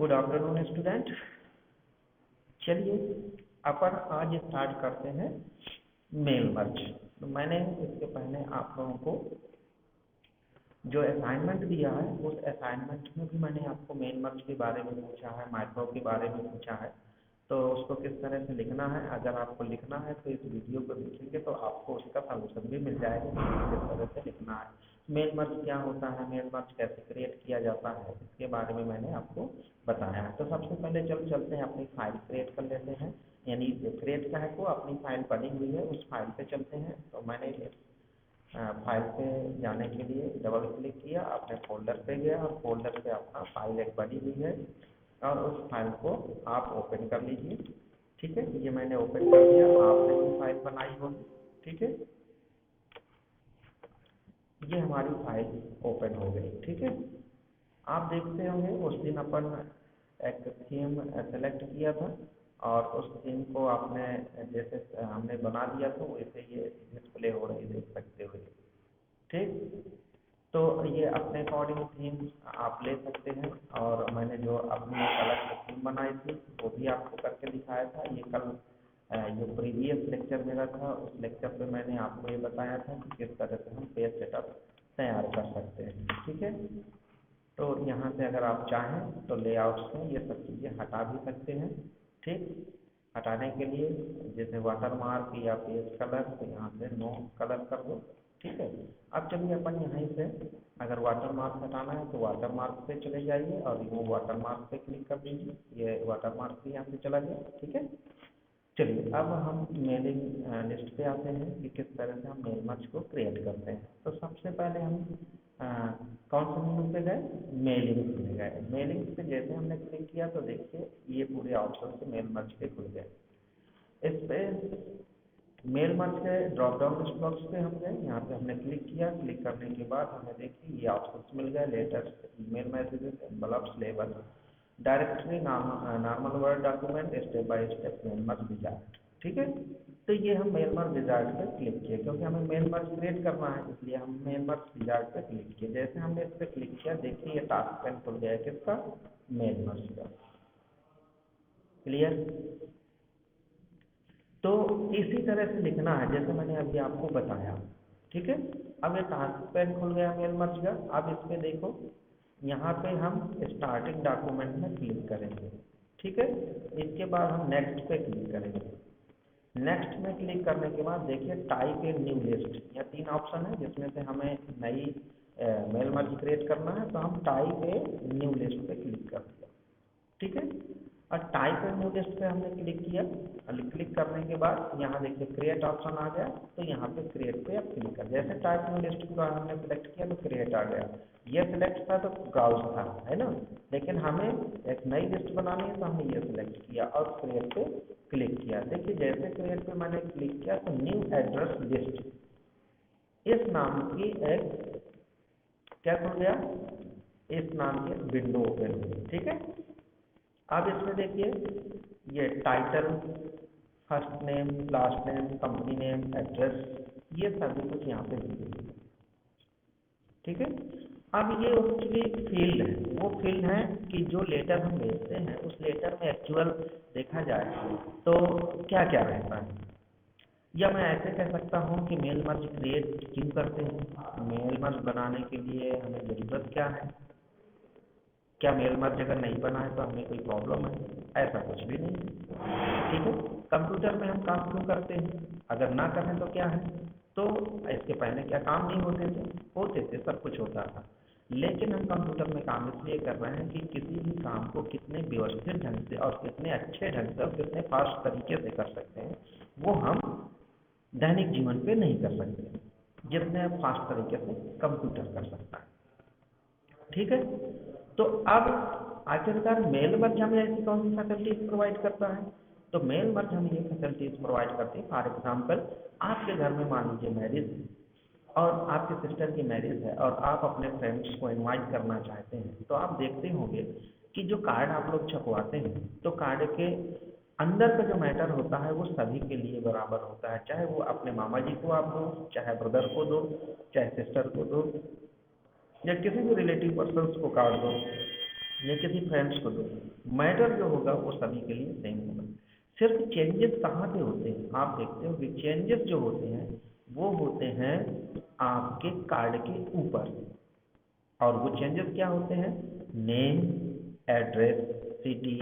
Good afternoon student. चलिए अपन आज start करते हैं मेल मर्ज। तो मैंने इसके पहले आप लोगों को जो असाइनमेंट दिया है उस असाइनमेंट में भी मैंने आपको मेल मर्ज के बारे में पूछा है, माइक्रो के बारे में पूछा है। तो उसको किस तरह से लिखना है, अगर आपको लिखना है तो इस वीडियो को देखेंगे तो आपको उसका सॉल्यूशन भी मिल जाएगा कि किस तरह से लिखना है। मेल मर्ज क्या होता है, मेल मर्ज कैसे क्रिएट किया जाता है, इसके बारे में मैंने आपको बताया है। तो सबसे पहले चलते हैं अपनी फाइल क्रिएट कर लेते हैं, यानी क्रिएट क्या है को अपनी फाइल बनी हुई है उस फाइल पे चलते हैं। तो मैंने फाइल पे जाने के लिए डबल क्लिक किया, अपने फोल्डर पे गया और फोल्डर पे अपना फाइल एक बनी हुई है और उस फाइल को आप ओपन कर लीजिए। ठीक है, ये मैंने ओपन कर दिया, आपने भी फाइल बनाई होगी। ठीक है, ये हमारी फाइल ओपन हो गई। ठीक है, आप देखते होंगे उस दिन अपन एक थीम सेलेक्ट किया था और उस थीम को आपने जैसे हमने बना दिया था वैसे ये डिस्प्ले हो रही देख सकते हो। ठीक, तो ये अपने अकॉर्डिंग थीम आप ले सकते हैं और मैंने जो अपनी अलग से थीम बनाई थी वो भी आपको करके दिखाया था। ये कल जो प्रीवियस लेक्चर मेरा था उस लेक्चर पे मैंने आपको ये बताया था कि किस तरह से हम पेज सेटअप तैयार कर सकते हैं। ठीक है, तो यहाँ से अगर आप चाहें तो लेआउट से ये सब चीज़ें हटा भी सकते हैं। ठीक, हटाने के लिए जैसे वाटर मार्क या पेज कलर, तो यहाँ से नो कलर कर दो। ठीक है, अब चलिए अपन यहीं से अगर वाटर मार्क हटाना है तो वाटर मार्क पे चले जाइए और रिमूव वाटर मार्क पे क्लिक कर दीजिए। ये वाटर मार्क भी यहाँ से चला गया। ठीक है, चलिए अब हम मेलिंग लिस्ट पे आते हैं कि किस तरह से हम मेल मर्ज को क्रिएट करते हैं। तो सबसे पहले हम कौन से मेनू पे गए, मेलिंग्स पे गए। मेलिंग्स पे जैसे हमने क्लिक किया तो देखिए ये पूरे ऑप्शन से मेल मर्ज के खुल गए। इस पे मेल मर्ज के ड्रॉप डाउन लिस्ट बॉक्स पे हम गए, यहाँ पे हमने क्लिक किया। क्लिक करने के बाद हमें देखिए ये ऑप्शन मिल गए, letters, email messages, envelopes, label, directory, normal word document, step by step mail merge wizard. ठीक है, तो ये हम मेल मर्ज विजार्ड पे क्लिक किए क्योंकि हमें मेल मर्ज क्रिएट करना है, इसलिए हम मेल मर्ज विजार्ड पे क्लिक किए। जैसे हमने इस पर क्लिक किया देखिए ये टास्क पैन खुल गया है, किसका, मेल मर्ज का। क्लियर, तो इसी तरह से लिखना है जैसे मैंने अभी आपको बताया। ठीक है, अब ये टास्क पैन खुल गया मेल मर्ज का। अब इस पे देखो, यहाँ पे हम स्टार्टिंग डॉक्यूमेंट में क्लिक करेंगे। ठीक है, इसके बाद हम नेक्स्ट पे क्लिक करेंगे। नेक्स्ट में क्लिक करने के बाद देखिए टाइप ए न्यू लिस्ट, यह 3 ऑप्शन है जिसमें से हमें नई मेल मर्ज क्रिएट करना है। तो हम टाइप ए न्यू लिस्ट पे क्लिक कर दिया। ठीक है, और टाइप ए न्यू लिस्ट पे हमने क्लिक किया और क्लिक करने के बाद यहाँ देखिए क्रिएट ऑप्शन आ गया। तो यहाँ पे क्रिएट पे आप क्लिक कर, जैसे टाइप न्यू लिस्ट को हमने सेलेक्ट किया तो क्रिएट आ गया। ये सिलेक्ट था तो ब्राउज था, है ना, लेकिन हमें एक नई लिस्ट बनानी है तो हमने ये सिलेक्ट किया और क्रिएट पे क्लिक किया। देखिए जैसे क्रिएट पे मैंने क्लिक किया तो न्यू एड्रेस लिस्ट इस नाम की एक क्या खुल गया, इस नाम की विंडो ओपन हुई। ठीक है, अब इसमें देखिए ये title, first name, last name, company name, address, ये सभी कुछ यहाँ पे दी गई है। ठीक है, अब ये उसकी फील्ड है, वो फील्ड है कि जो लेटर हम भेजते हैं उस लेटर में एक्चुअल देखा जाए तो क्या क्या रहता है। या मैं ऐसे कह सकता हूँ कि मेल मर्ज क्रिएट क्यों करते हैं, मेल मर्ज बनाने के लिए हमें ज़रूरत क्या है, क्या मेल मर्ज अगर नहीं बना है तो हमें कोई प्रॉब्लम है, ऐसा कुछ भी नहीं। ठीक है, कंप्यूटर में हम काम क्यों करते हैं, अगर ना करें तो क्या है, तो इसके पहले क्या काम नहीं होते थे, सब कुछ होता था। लेकिन हम कंप्यूटर में काम इसलिए कर रहे हैं कि किसी भी काम को कितने व्यवस्थित ढंग से और कितने अच्छे ढंग से और कितने फास्ट तरीके से कर सकते हैं वो हम दैनिक जीवन पे नहीं कर सकते जितने फास्ट तरीके से कंप्यूटर कर सकता है। ठीक है, तो अब आखिरकार मेल मर्ज हमें ऐसी कौन सी फैसिलिटीज प्रोवाइड करता है, तो मेल मर्ज हमें ये फैसिलिटीज प्रोवाइड करती है। फॉर एग्जाम्पल आपके घर में मान लीजिए मैरिज और आपके सिस्टर की मैरिज है और आप अपने फ्रेंड्स को इनवाइट करना चाहते हैं, तो आप देखते होंगे कि जो कार्ड आप लोग छपवाते हैं तो कार्ड के अंदर का जो मैटर होता है वो सभी के लिए बराबर होता है, चाहे वो अपने मामा जी को आप दो, चाहे ब्रदर को दो, चाहे सिस्टर को दो, या किसी भी रिलेटिव पर्सन को कार्ड दो, या किसी फ्रेंड्स को दो, मैटर जो होगा वो सभी के लिए सेम होगा। सिर्फ चेंजेस कहाँ पे होते हैं, आप देखते हो कि चेंजेस जो होते हैं वो होते हैं आपके कार्ड के ऊपर, और वो चेंजेस क्या होते हैं, name, address, city,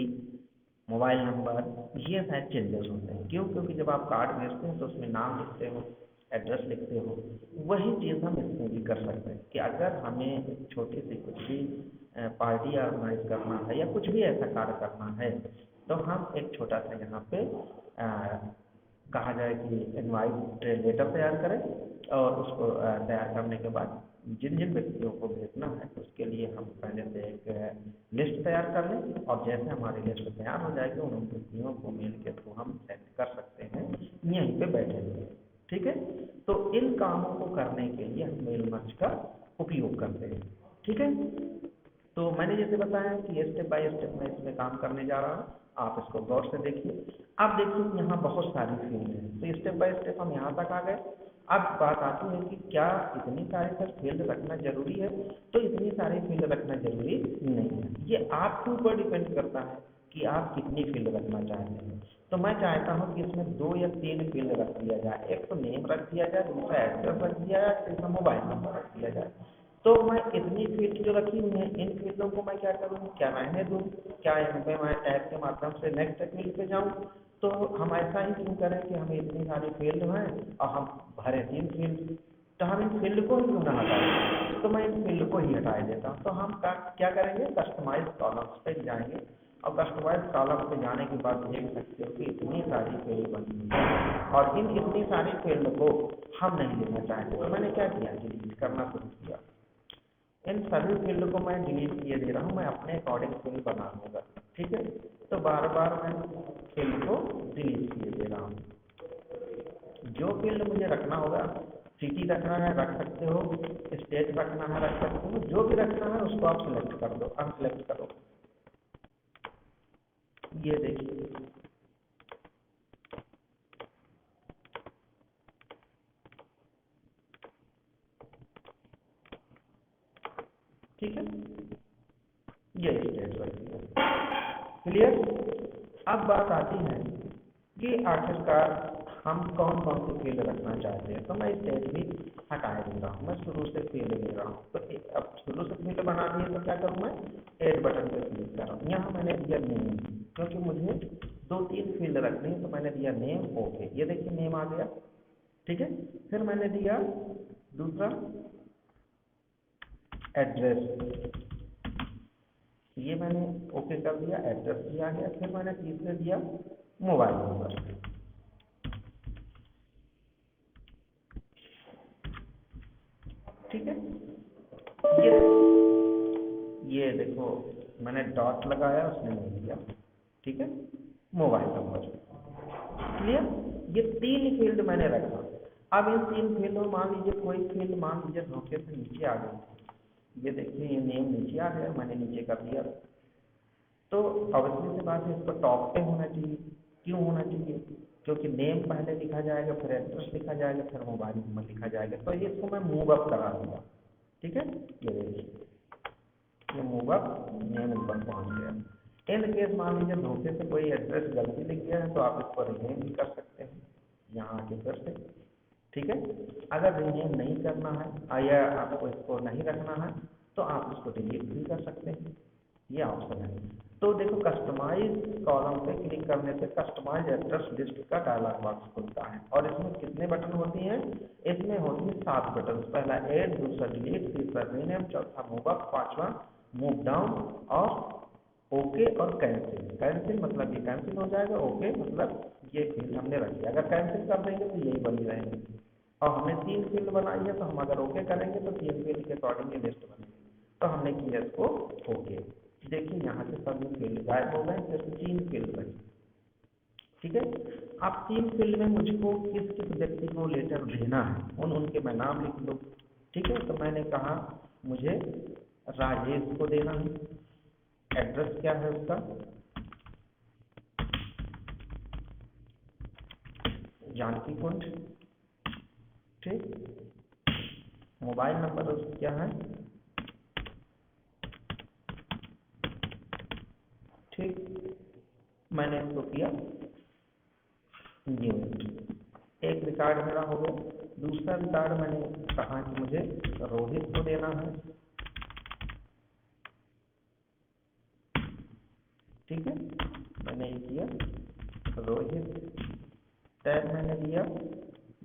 mobile number, ये सारे चेंजेस होते हैं। क्यों? क्योंकि जब आप कार्ड भेजते हैं तो उसमें नाम लिखते हो, एड्रेस लिखते हो। वही चीज़ हम इसमें भी कर सकते हैं कि अगर हमें एक छोटी सी कुछ भी पार्टी ऑर्गेनाइज करना है या कुछ भी ऐसा कार्य करना है, तो हम एक छोटा सा यहाँ पे कहा जाए कि इनवाइट लेटर तैयार करें, और उसको तैयार करने के बाद जिन जिन व्यक्तियों को भेजना है उसके लिए हम पहले से एक लिस्ट तैयार कर लें, और जैसे हमारी लिस्ट तैयार हो जाएगी उन व्यक्तियों को मेल के थ्रू हम सेंड कर सकते हैं यहीं पे बैठे हुए। ठीक है, तो इन कामों को करने के लिए हम मेल मर्ज का उपयोग करते हैं। ठीक है, तो मैंने जैसे बताया कि ये स्टेप बाय स्टेप मैं इसमें काम करने जा रहा हूँ, आप इसको गौर से देखिए। आप देखिए कि यहाँ बहुत सारी फील्ड है, तो स्टेप बाय स्टेप हम यहाँ तक आ गए। अब बात आती है कि क्या इतनी सारी सर फील्ड रखना जरूरी है, तो इतनी सारी फील्ड रखना जरूरी नहीं है। ये आपके ऊपर डिपेंड करता है कि आप कितनी फील्ड रखना चाहते हैं। तो मैं चाहता हूँ कि इसमें 2 या 3 फील्ड रख दिया जाए, एक तो नेम रख दिया जाए, दूसरा एड्रेस रख दिया जाए, तीसरा मोबाइल नंबर रख दिया जाए। तो मैं इतनी फील्ड जो रखी हुई है, इन फील्डों को मैं क्या करूँ, क्या रहने दूँ, क्या यहाँ पे मैं टैब के माध्यम से नेक्स्ट फील्ड पे जाऊँ? तो हम ऐसा ही क्यों करें कि हमें इतनी सारी फील्ड हैं और हम भरे 3 फील्ड, तो हम इन फील्ड को ही क्यों ना हटाएं? तो मैं इन फील्ड को ही हटा देता हूँ। तो हम क्या करेंगे, कस्टमाइज कॉलम्स पे जाएंगे, और कस्टमाइज कॉलम पे जाने के बाद देख सकते हो कि इतनी सारी फील्ड बनी हुई है, और इन इतनी सारी फील्ड को हम नहीं लेना चाहते। तो मैंने क्या किया, डिलीट करना शुरू किया। इन सभी फील्ड को मैं डिलीट किए दे रहा हूँ, मैं अपने अकॉर्डिंग फील्ड बना दूंगा। ठीक है, तो बार बार मैं फील्ड को डिलीट किए दे रहा हूँ। जो फील्ड मुझे रखना होगा, सिटी रखना है रख सकते हो, स्टेट रखना है रख सकते हो, जो भी रखना है उसको आप सिलेक्ट कर दो, अनसिलेक्ट करो। ये देखिए, ठीक है, ये स्टेट रख दिया। क्लियर? अब बात आती है कि आखिरकार हम कौन कौन सी फील्ड रखना चाहते हैं। तो मैं स्टेट भी हटा दे रहा हूँ, मैं शुरू से फील्ड ले रहा हूँ। तो अब शुरू से फील्ड बना दिए तो क्या करूँ, मैं ऐड बटन पे क्लिक कर रहा हूँ। यहाँ मैंने दिया नेम, क्योंकि मुझे 2-3 फील्ड रखनी है, तो मैंने दिया नेम। ओके, ये देखिए नेम आ गया। ठीक है, फिर मैंने दिया दूसरा एड्रेस, ये मैंने ओके कर दिया, एड्रेस भी आ गया। फिर मैंने तीसरे दिया मोबाइल नंबर। ठीक है, ये देखो मैंने डॉट लगाया, उसने नहीं दिया। ठीक है, मोबाइल नंबर। क्लियर? ये 3 फील्ड मैंने रखा। अब इन 3 फील्ड में मान लीजिए कोई फील्ड मान लीजिए धोखे से नीचे आ गई। ये देखिए ये नेम नीचे आ गया, मैंने नीचे कर दिया। तो ऑब्वियसली से बात है, इसको टॉप पे होना चाहिए। क्यों होना चाहिए? क्योंकि नेम पहले लिखा जाएगा, फिर एड्रेस लिखा जाएगा, फिर मोबाइल नंबर लिखा जाएगा। तो ये इसको मैं मूव अप करा दूंगा। ठीक है, ये देखिए ये मूव अप, नेम ऊपर पहुंच गया। इन केस मान लीजिए धोखे से कोई एड्रेस गलती लिख गया है, तो आप इसको रिनेम भी कर सकते हैं यहाँ आके फिर से। ठीक है, अगर रिनेम नहीं करना है या आपको इसको नहीं रखना है, तो आप इसको डिलीट भी कर सकते हैं, ये ऑप्शन है। तो देखो कस्टमाइज कॉलम पे क्लिक करने से कस्टमाइज एड्रेस लिस्ट का डायलॉग बॉक्स खुलता है, और इसमें कितने बटन होती हैं? इसमें होती है 7 बटन। पहला ऐड, दूसरा डिलीट, तीसरा रीनेम, चौथा मूव अप, पांचवा मूव डाउन, और ओके और कैंसिल। कैंसिल मतलब ये कैंसिल हो जाएगा, ओके मतलब ये फील्ड हमने रख दिया। अगर कैंसिल कर देंगे तो यही बनी रहेंगे, और हमने 3 फील्ड बनाई है, तो हम अगर ओके करेंगे तो 3 फील्ड के अकॉर्डिंग ये लिस्ट बनेगी। तो हमने किया इसको ओके। देखिए यहाँ से सभी फील्ड गायब हो गए, सिर्फ 3 फील्ड बची। ठीक है, अब 3 फील्ड में मुझको किस किस व्यक्ति को लेटर देना है, उनके मैं नाम लिख लूँ। ठीक है, तो मैंने कहा मुझे राजेश को देना है। एड्रेस क्या है उसका, जानकी कुंज। ठीक, मोबाइल नंबर उसका क्या है, ठीक, मैंने इसको किया न्यू एंट्री। एक रिकॉर्ड मेरा हो गया। दूसरा रिकॉर्ड मैंने कहा कि मुझे रोहित को देना है, ठीक है, मैंने ये किया रोहित, टैग मैंने दिया,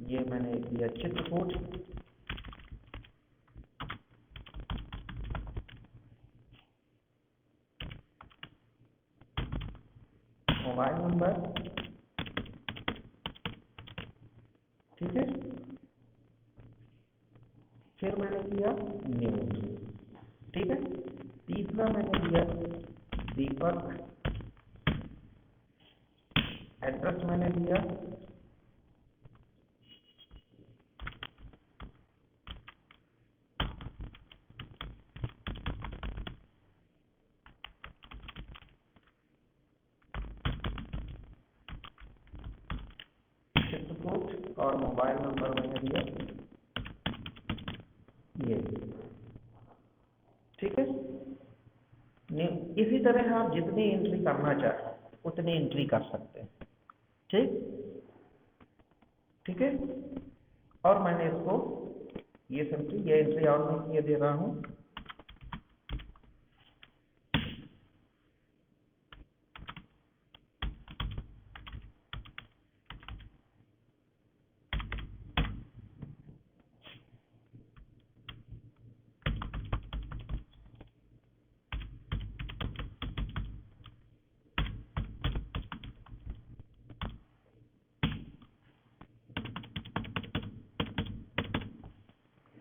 ये मैंने दिया चित्रकूट, मोबाइल नंबर, ठीक है, फिर मैंने किया न्यू, ठीक है। तीसरा मैंने दिया दीपक, एड्रेस मैंने दिया चित्रकूट और मोबाइल नंबर मैंने दिया ये, ठीक है। इसी तरह आप जितनी एंट्री करना चाहें उतनी एंट्री कर सकते हैं, ठीक, ठीक है। और मैंने इसको ये सिंपली ये एंट्री और मैं किए दे रहा हूं,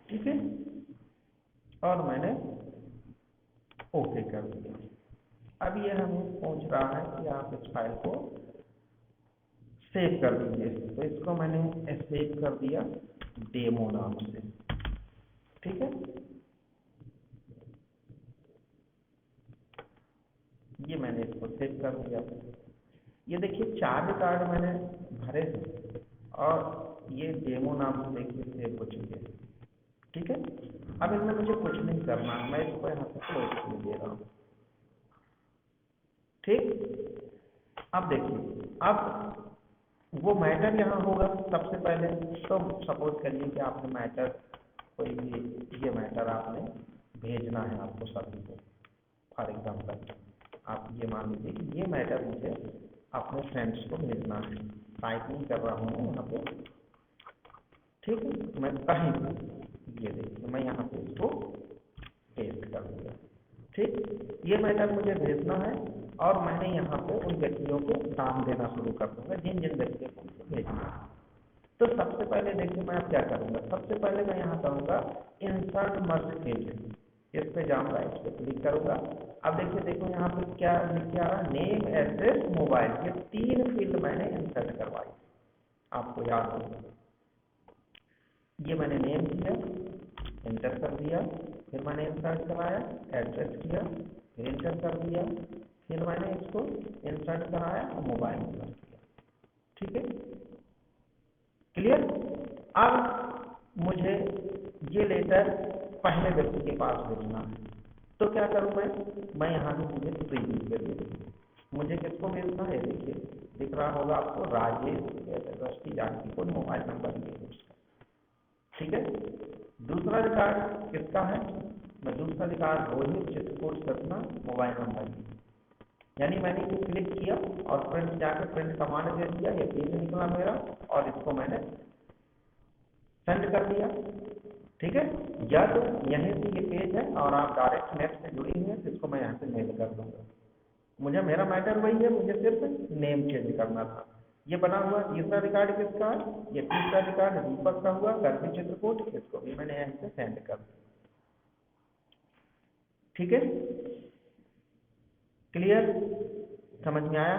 ठीक है, और मैंने ओके कर दिया। अब ये हमें पूछ रहा है कि आप इस फाइल को सेव कर दीजिए, तो इसको मैंने सेव कर दिया डेमो नाम से, ठीक है। ये मैंने इसको सेव कर दिया। ये देखिए 4 रिकॉर्ड मैंने भरे थे और ये डेमो नाम से देखिए सेव हो चुके हैं, ठीक है। अब इसमें मुझे कुछ नहीं करना, मैं इसको यहाँ से क्लोज दे रहा हूँ, ठीक। अब देखिए, अब वो मैटर यहाँ होगा सबसे पहले। तो सपोज करिए कि आपने मैटर कोई भी ये मैटर आपने भेजना है आपको सभी को, फॉर एग्जाम्पल आप ये मान लीजिए कि ये मैटर मुझे अपने फ्रेंड्स को भेजना है, टाइप नहीं कर रहा हूँ यहाँ पे, ठीक है। मैं कहीं ये देखिए मैं यहाँ पे इसको पेस्ट कर दूंगा, ठीक। ये मैटर मुझे भेजना है और मैंने यहाँ पे उन व्यक्तियों को नाम देना शुरू कर दूंगा जिन जिन व्यक्तियों को मुझे भेजना है। तो सबसे पहले देखिए मैं अब क्या करूँगा, सबसे पहले मैं यहाँ करूँगा इंसर्ट मर्ज फील्ड, इस पे जाऊँगा, इस पे क्लिक करूँगा। अब देखो यहाँ पे क्या लिख के आ रहा है, नेम, एड्रेस, मोबाइल, ये 3 फील्ड मैंने इंसर्ट करवाई, आपको याद होगा। ये मैंने नेम किया, इंटर कर दिया, फिर मैंने इंसर्ट कराया, एड्रेस किया, फिर इंटर कर दिया, फिर मैंने इसको इंसर्ट कराया और मोबाइल नंबर किया, ठीक है, क्लियर। अब मुझे ये लेटर पहले व्यक्ति के पास भेजना है, तो क्या करूं मैं यहाँ से मुझे प्रीव्यू पे दे दूँ। मुझे किसको भेजना है, देखिए दिख रहा होगा आपको, राजेश रस्ती जानकी को मोबाइल नंबर ये उसका, ठीक है। दूसरा रिकॉर्ड किसका है, मैं दूसरा record Rohit Chitrakoot Satna mobile number, यानी मैंने ये क्लिक किया और प्रिंट जाकर प्रिंट कमांड दे दिया, ये पेज निकला मेरा और इसको मैंने सेंड कर दिया, ठीक है। या तो यहीं से ये पेज है और आप डायरेक्ट नेट से जुड़ी हुई है, तो इसको मैं यहाँ से मेल कर दूंगा। मुझे मेरा मैटर वही है, मुझे सिर्फ नेम चेंज करना था। ये बना हुआ तीसरा रिकॉर्ड किसका है, ये तीसरा रिकॉर्ड दीपक का हुआ, करके चित्रकूट, इसको भी मैंने यहाँ से सेंड कर दिया, ठीक है, क्लियर, समझ में आया,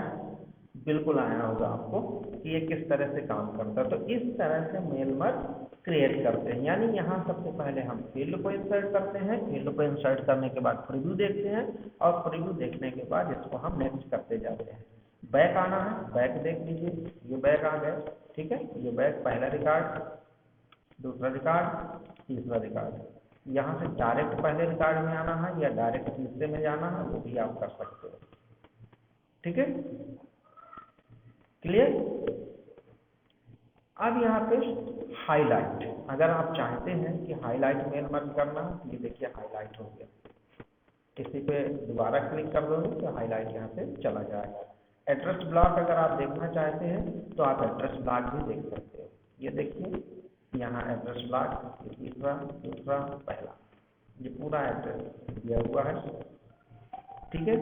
बिल्कुल आया होगा आपको कि ये किस तरह से काम करता है। तो इस तरह से मेल मर्ज क्रिएट करते हैं, यानी यहाँ सबसे पहले हम फील्ड को इंसर्ट करते हैं, फील्ड को इंसर्ट करने के बाद प्रीव्यू देखते हैं और प्रीव्यू देखने के बाद इसको हम नेक्स्ट करते जाते हैं। बैक आना है, बैक देख लीजिए, ये बैक आ गया, ठीक है। ये बैक पहला रिकॉर्ड, दूसरा रिकॉर्ड, तीसरा रिकॉर्ड, यहाँ से डायरेक्ट पहले रिकॉर्ड में आना है या डायरेक्ट तीसरे में जाना है, वो भी आप कर सकते हो, ठीक है, क्लियर। अब यहाँ पे हाईलाइट, अगर आप चाहते हैं कि हाईलाइट मेल मर्ज करना, ये देखिए हाईलाइट हो गया, इसी पे दोबारा क्लिक कर दोगे तो हाईलाइट यहाँ पे चला जाएगा। एड्रेस ब्लॉक अगर आप देखना चाहते हैं तो आप एड्रेस ब्लॉक भी देख सकते हो। ये देखिए यहाँ एड्रेस ब्लॉक, तीसरा, दूसरा, पहला, ये पूरा एड्रेस दिया हुआ है। ठीक है,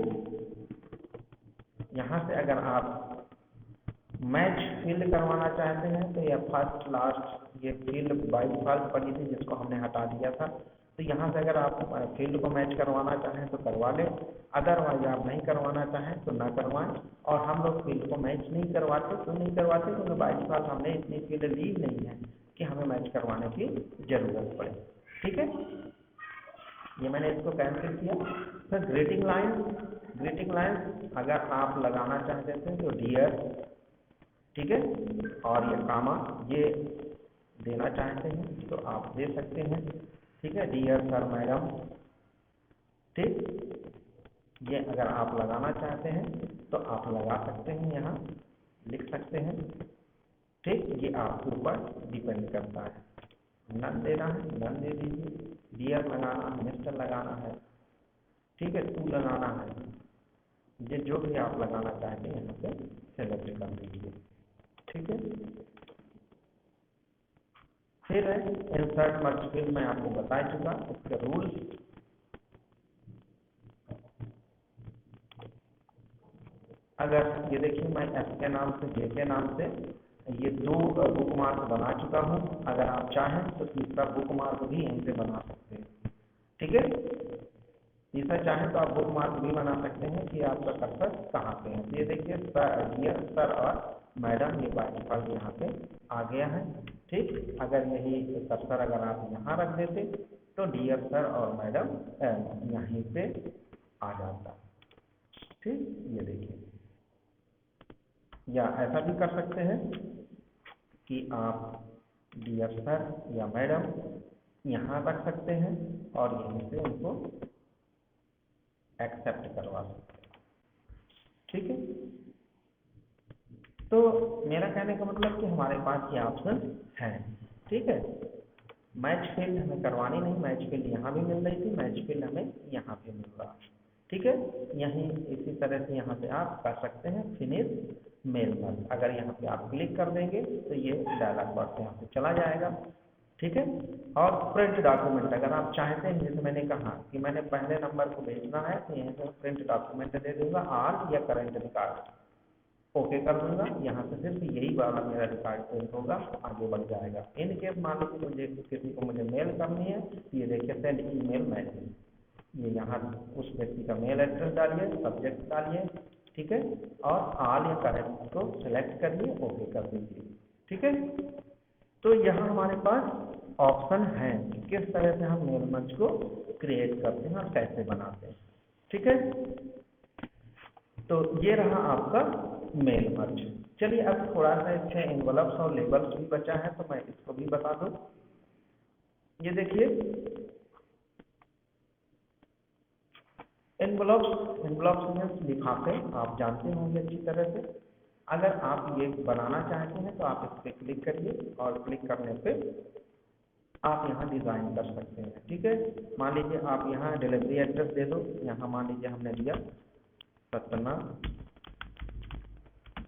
यहाँ से अगर आप मैच फील्ड करवाना चाहते हैं तो यह फर्स्ट लास्ट, ये फील्ड बाई डिफॉल्ट पड़ी थी जिसको हमने हटा दिया था, तो यहाँ से अगर आप फील्ड को मैच करवाना चाहें तो करवा लें, अदरवाइज आप नहीं करवाना चाहें तो ना करवाएं। और हम लोग फील्ड को मैच नहीं करवाते, तो नहीं करवाते क्योंकि बाई डिफॉल्ट हमने इतनी फील्ड ली नहीं है कि हमें मैच करवाने की जरूरत पड़े। ठीक है, ये मैंने इसको कैंसिल किया। फिर ग्रीटिंग लाइन, ग्रीटिंग लाइन अगर आप लगाना चाहते हैं तो डियर, ठीक है, और ये कामा ये देना चाहते हैं तो आप दे सकते हैं। ठीक है, डियर सर मैडम, ठीक, ये अगर आप लगाना चाहते हैं तो आप लगा सकते हैं, यहाँ लिख सकते हैं। ठीक, ये आपके ऊपर डिपेंड करता है, नन देना है नन दे दीजिए, डियर लगाना है, मिस्टर लगाना है, ठीक है, टू लगाना है, ये जो भी आप लगाना चाहते हैं यहाँ पे सेलेक्ट कर लीजिए। ठीक है, फिर है इंसर्ट मर्ज फील्ड, मैं आपको बता चुका उसके रूल्स। अगर ये देखिए मैं एस के नाम से, जे के नाम से ये 2 बुक मार्क बना चुका हूँ, अगर आप चाहें तो तीसरा बुक मार्क भी यहीं से बना सकते हैं। ठीक है, तीसरा चाहें तो आप बुक मार्क भी बना सकते हैं कि आपका कर्सर कहाँ पे है। ये देखिए डियर सर और मैडम ये बाय डिफॉल्ट यहाँ पे आ गया है। ठीक, अगर यही कर्सर अगर आप यहाँ रख देते तो डियर सर और मैडम यहीं पे आ जाता। ठीक, ये देखिए, या ऐसा भी कर सकते हैं कि आप डियर सर या मैडम यहाँ रख सकते हैं और यहीं से उनको एक्सेप्ट करवा सकते हैं। ठीक है, तो मेरा कहने का मतलब कि हमारे पास ये ऑप्शन है। ठीक है, मैच फील्ड हमें करवानी नहीं, मैच फील्ड यहाँ भी मिल रही थी, मैच फील्ड हमें यहाँ पे मिल रहा है। ठीक है, यहीं इसी तरह से यहाँ पे आप कर सकते हैं फिनिश मेल मर्ज। अगर यहाँ पे आप क्लिक कर देंगे तो ये डायलॉग बॉक्स यहाँ पे चला जाएगा। ठीक है, और प्रिंट डॉक्यूमेंट अगर आप चाहते हैं, जैसे मैंने कहा कि मैंने पहले नंबर को भेजना है तो यहाँ से प्रिंट डॉक्यूमेंट दे दूंगा, आल या करंट रिकॉर्ड ओके कर दूंगा। यहाँ से सिर्फ यही वाला मेरा रिकॉर्ड प्रिंट होगा, आगे बढ़ जाएगा। इन केस मान लीजिए मुझे किसी को मुझे मेल करनी है, ये देखिए सेंड ईमेल मैसेज, ये यहाँ उस व्यक्ति का मेल एड्रेस डालिए, सब्जेक्ट डालिए, ठीक है, और आल या करंट को सिलेक्ट करिए, ओके कर दीजिए। ठीक है, तो यहाँ हमारे पास ऑप्शन है कि किस तरह से हम मेल मर्ज को क्रिएट करते हैं और कैसे बनाते हैं। ठीक है, तो ये रहा आपका मेल मर्ज। चलिए अब थोड़ा सा इसके एनवलप्स और लेबल्स भी बचा है तो मैं इसको भी बता दूं। ये देखिए एनवलप्स में लिफाफे आप जानते होंगे अच्छी तरह से। अगर आप ये बनाना चाहते हैं तो आप इस पर क्लिक करिए और क्लिक करने पे आप यहाँ डिज़ाइन कर सकते हैं। ठीक है, मान लीजिए आप यहाँ डिलीवरी एड्रेस दे दो, यहाँ मान लीजिए हमने दिया सतना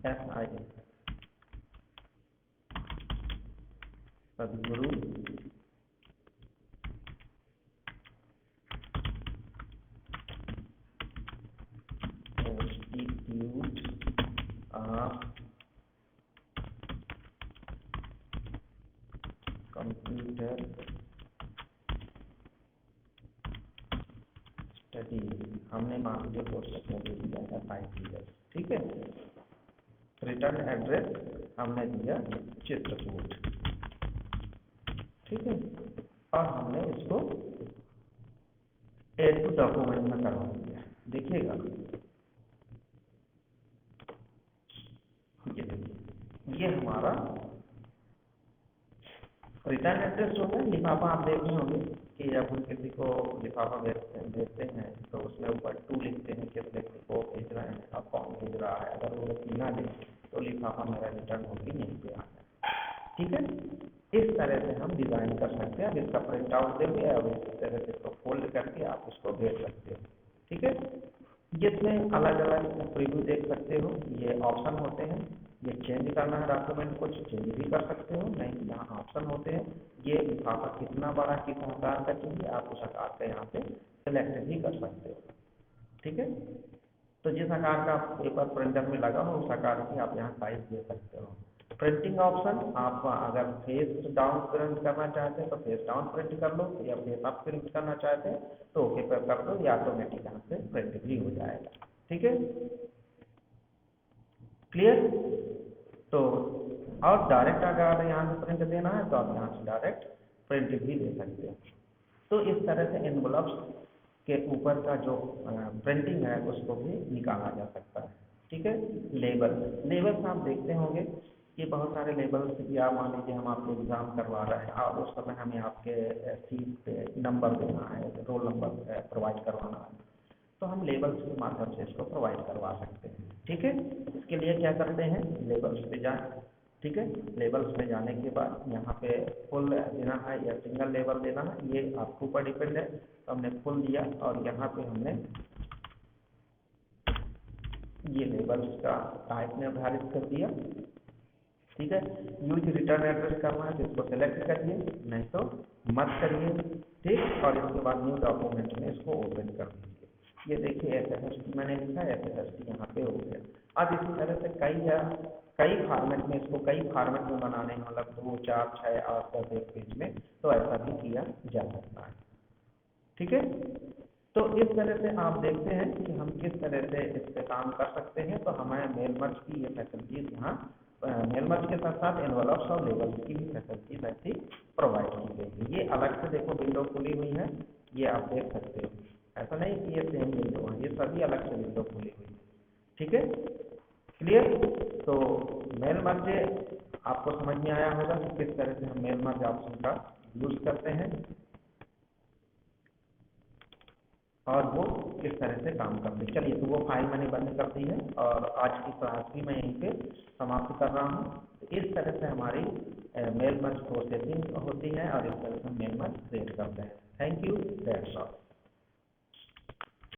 SI सदगुरु इंस्टीट्यूट ऑफ कंप्यूटर स्टडी, हमने मान लीजिए कोर्स में दे दिया SI। ठीक है, रिटर्न एड्रेस हमने दिया चित्रकूट। ठीक है, और हमने इसको एड टू डॉक्यूमेंट में करवा दिया। देखिएगा ये हमारा रिटर्न एड्रेस होगा। लिफाफा आप देख रहे होंगे कि जब हम किसी को लिफाफा भेजते हैं तो उसमें ऊपर टू लिखते हैं, किस व्यक्ति को भेज रहे हैं और कौन भेज रहा दे तो लिफाफा मेरा रिटर्न होकर यहीं पे आ जाए। ठीक है, इस तरह से हम डिज़ाइन कर सकते हैं। अब इसका प्रिंट आउट देंगे, अब इस तरह से इसको फोल्ड करके आप उसको भेज सकते हो। ठीक है, जिसमें अलग अलग प्रीव्यू देख सकते हो, ये ऑप्शन होते हैं। ये चेंज करना है डॉक्यूमेंट को चेंज भी कर सकते हो, नहीं यहाँ ऑप्शन होते हैं। ये लिफाफा कितना बड़ा किस आकार का चाहिए आप उस आकार का यहाँ पे सिलेक्ट भी कर सकते हो। ठीक है, तो जिस आकार का पेपर प्रिंटर में लगा हो उस आकार की आप यहाँ साइज दे सकते हो। प्रिंटिंग ऑप्शन, आप अगर फेस डाउन प्रिंट करना चाहते हैं तो फेस डाउन प्रिंट कर लो, या फेस अप प्रिंट करना चाहते हैं तो ओके पर कर दो, या ऑटोमेटिक यहाँ से प्रिंट भी हो जाएगा। ठीक है, क्लियर। तो और डायरेक्ट अगर यहाँ से प्रिंट देना है तो आप यहाँ से डायरेक्ट प्रिंट भी दे सकते हो। तो इस तरह से एनवलप्स के ऊपर का जो प्रिंटिंग है उसको भी निकाला जा सकता है। ठीक है, लेबल्स आप देखते होंगे कि बहुत सारे लेबल्स की आप मान लीजिए हम आपको एग्जाम करवा रहे हैं और उस समय हमें आपके सीट पे नंबर देना है, रोल नंबर प्रोवाइड करवाना है, तो हम लेबल्स के माध्यम से इसको प्रोवाइड करवा सकते हैं। ठीक है, इसके लिए क्या करते हैं, लेबल्स पे जाएं। ठीक है, लेबल्स में जाने के बाद यहाँ पे फुल देना है या सिंगल लेबल देना है, ये आपके ऊपर डिपेंड है। तो हमने फुल दिया और यहाँ पे हमने ये लेबल्स का टाइप निर्धारित कर दिया। ठीक है, यूज रिटर्न एड्रेस करना है तो इसको सेलेक्ट करिए, नहीं तो मत करिए। ठीक, और इसके बाद न्यू डॉक्यूमेंट में इसको ओपन कर दीजिए। ये देखिए SFST मैंने लिखा है, SFST यहाँ पे हो गया। अब इसी तरह से कई फॉर्मेट में इसको कई फॉर्मेट में बनाने हैं, मतलब 2, 4, 6, 8, 10 एक पेज में, तो ऐसा भी किया जा सकता है। ठीक है, तो इस तरह से आप देखते हैं कि हम किस तरह से इस पे काम कर सकते हैं। तो हमारे मेल मर्ज की ये फैसिलिटीज यहाँ मेल मर्ज के साथ साथ एनवलप्स और लेबल्स की भी फैसिलिटीज ऐसी प्रोवाइड की गई है। ये अलग से देखो विंडो खुली हुई है, ये आप देख सकते हो, ऐसा नहीं कि ये सेम विंडो है, ये सभी अलग से विंडो खुली हुई है। ठीक है, क्लियर। तो मेल मर्ज आपको समझ में आया होगा कि किस तरह से हम मेल मर्ज ऑप्शन का यूज करते हैं और वो किस तरह से काम करते हैं। चलिए, तो वो फाइल मैंने बंद कर दी है और आज की क्लास भी मैं यहीं पे समाप्त कर रहा हूँ। तो इस तरह से हमारी मेल मर्ज प्रोसेसिंग होती है और इस तरह से हम मेल मर्ज क्रिएट करते हैं। Thank you, that's all.